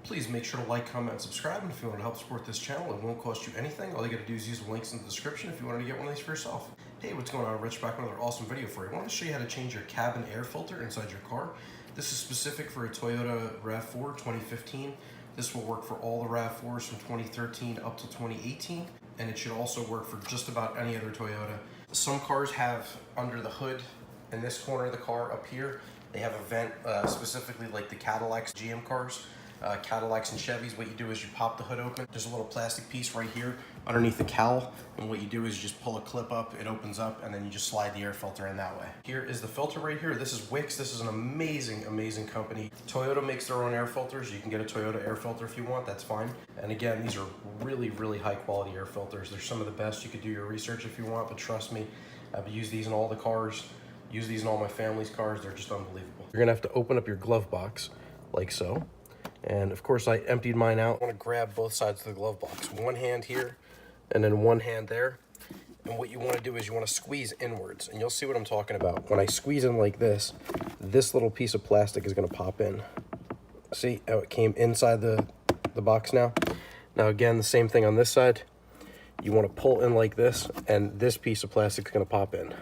Please make sure to like, comment, and subscribe. And if you want to help support this channel, it won't cost you anything. All you got to do is use the links in the description if you wanted to get one of these for yourself. Hey, what's going on? Rich back with another awesome video for you. I wanted to show you how to change your cabin air filter inside your car. This is specific for a Toyota RAV4 2015. This will work for all the RAV4s from 2013 up to 2018, and it should also work for just about any other Toyota. Some cars have under the hood in this corner of the car up here, they have a vent, specifically like the Cadillacs, GM cars. Cadillacs and Chevys, what you do is you pop the hood open. There's a little plastic piece right here underneath the cowl, and what you do is you just pull a clip up, it opens up, and then you just slide the air filter in that way. Here is the filter right here. This is Wix. This is an amazing company. Toyota makes their own air filters. You can get a Toyota air filter if you want, that's fine. And again, these are really high quality air filters. They're some of the best. You could do your research if you want, but trust me, I've used these in all the cars, use these in all my family's cars. They're just unbelievable. You're gonna have to open up your glove box like so. And of course I emptied mine out. I want to grab both sides of the glove box. One hand here and then one hand there. And what you want to do is you want to squeeze inwards. And you'll see what I'm talking about. When I squeeze in like this little piece of plastic is going to pop in. See how it came inside the box now? Now again, the same thing on this side. You want to pull in like this, and this piece of plastic is going to pop in.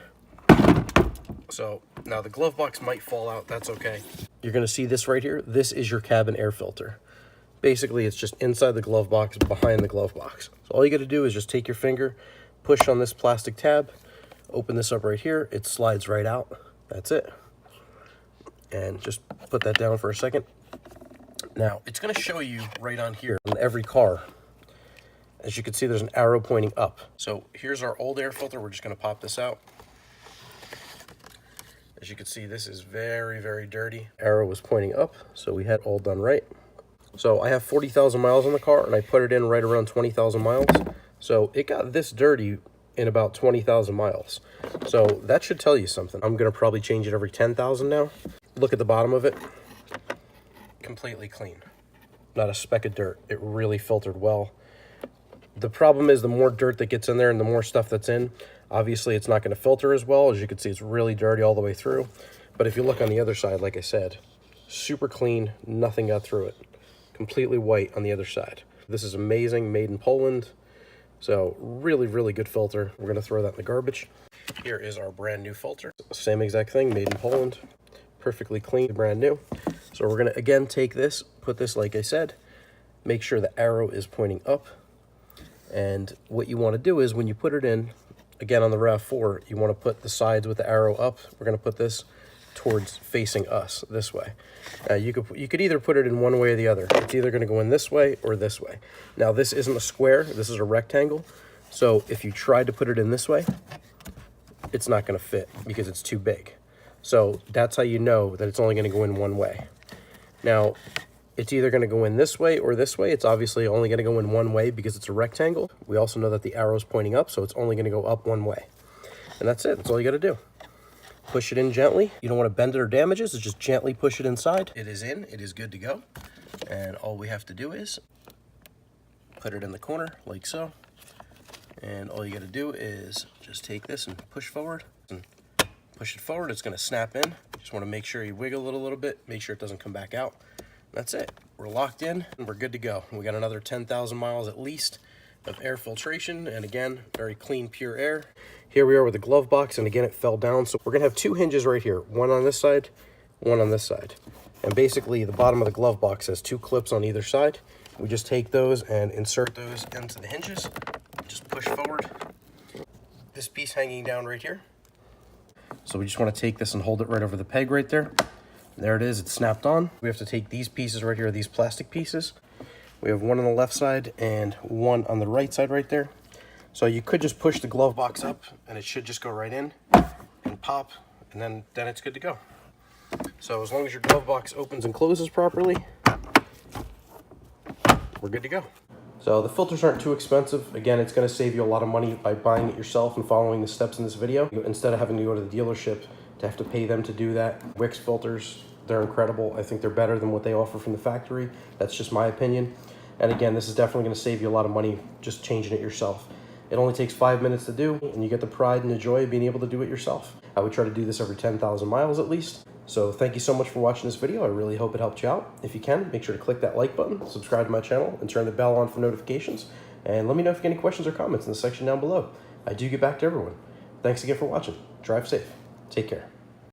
So now the glove box might fall out, that's okay. You're gonna see this right here. This is your cabin air filter. Basically, it's just inside the glove box, behind the glove box. So all you gotta do is just take your finger, push on this plastic tab, open this up right here, it slides right out. That's it. And just put that down for a second. Now, it's gonna show you right on here in every car. As you can see, there's an arrow pointing up. So here's our old air filter. We're just gonna pop this out. As you can see, this is very dirty. Arrow was pointing up, so we had all done right. So I have 40,000 miles on the car, and I put it in right around 20,000 miles. So it got this dirty in about 20,000 miles. So that should tell you something. I'm gonna probably change it every 10,000 now. Look at the bottom of it. Completely clean. Not a speck of dirt. It really filtered well. The problem is the more dirt that gets in there and the more stuff that's in, obviously it's not going to filter as well. As you can see, it's really dirty all the way through. But if you look on the other side, like I said, super clean, nothing got through it. Completely white on the other side. This is amazing, made in Poland. So really good filter. We're going to throw that in the garbage. Here is our brand new filter. Same exact thing, made in Poland. Perfectly clean, brand new. So we're going to again take this, put this like I said, make sure the arrow is pointing up. And what you want to do is when you put it in, again on the RAV4, you want to put the sides with the arrow up. We're going to put this towards facing us this way. You could either put it in one way or the other. It's either going to go in this way or this way. Now this isn't a square, this is a rectangle. So if you tried to put it in this way, it's not going to fit because it's too big. So that's how you know that it's only going to go in one way. Now, it's either going to go in this way or this way. It's obviously only going to go in one way because it's a rectangle. We also know that the arrow is pointing up, so it's only going to go up one way. And that's it. That's all you got to do. Push it in gently. You don't want to bend it or damage it, so just gently push it inside. It is in. It is good to go. And all we have to do is put it in the corner like so. And all you got to do is just take this and push forward. And push it forward. It's going to snap in. Just want to make sure you wiggle it a little bit. Make sure it doesn't come back out. That's it. We're locked in and we're good to go. We got another 10,000 miles at least of air filtration, and again, very clean, pure air. Here we are with the glove box, and again, it fell down. So we're gonna have two hinges right here, one on this side, one on this side. And basically the bottom of the glove box has two clips on either side. We just take those and insert those into the hinges. Just push forward. This piece hanging down right here. So we just wanna take this and hold it right over the peg right there. There it is, it's snapped on. We have to take these pieces right here, these plastic pieces. We have one on the left side and one on the right side right there. So you could just push the glove box up and it should just go right in and pop, and then it's good to go. So as long as your glove box opens and closes properly, we're good to go. So the filters aren't too expensive. Again, it's gonna save you a lot of money by buying it yourself and following the steps in this video, instead of having to go to the dealership to have to pay them to do that. Wix filters, they're incredible. I think they're better than what they offer from the factory. That's just my opinion. And again, this is definitely going to save you a lot of money just changing it yourself. It only takes 5 minutes to do, and you get the pride and the joy of being able to do it yourself. I would try to do this every 10,000 miles at least. So thank you so much for watching this video. I really hope it helped you out. If you can, make sure to click that like button, subscribe to my channel, and turn the bell on for notifications. And let me know if you have any questions or comments in the section down below. I do get back to everyone. Thanks again for watching. Drive safe. Take care.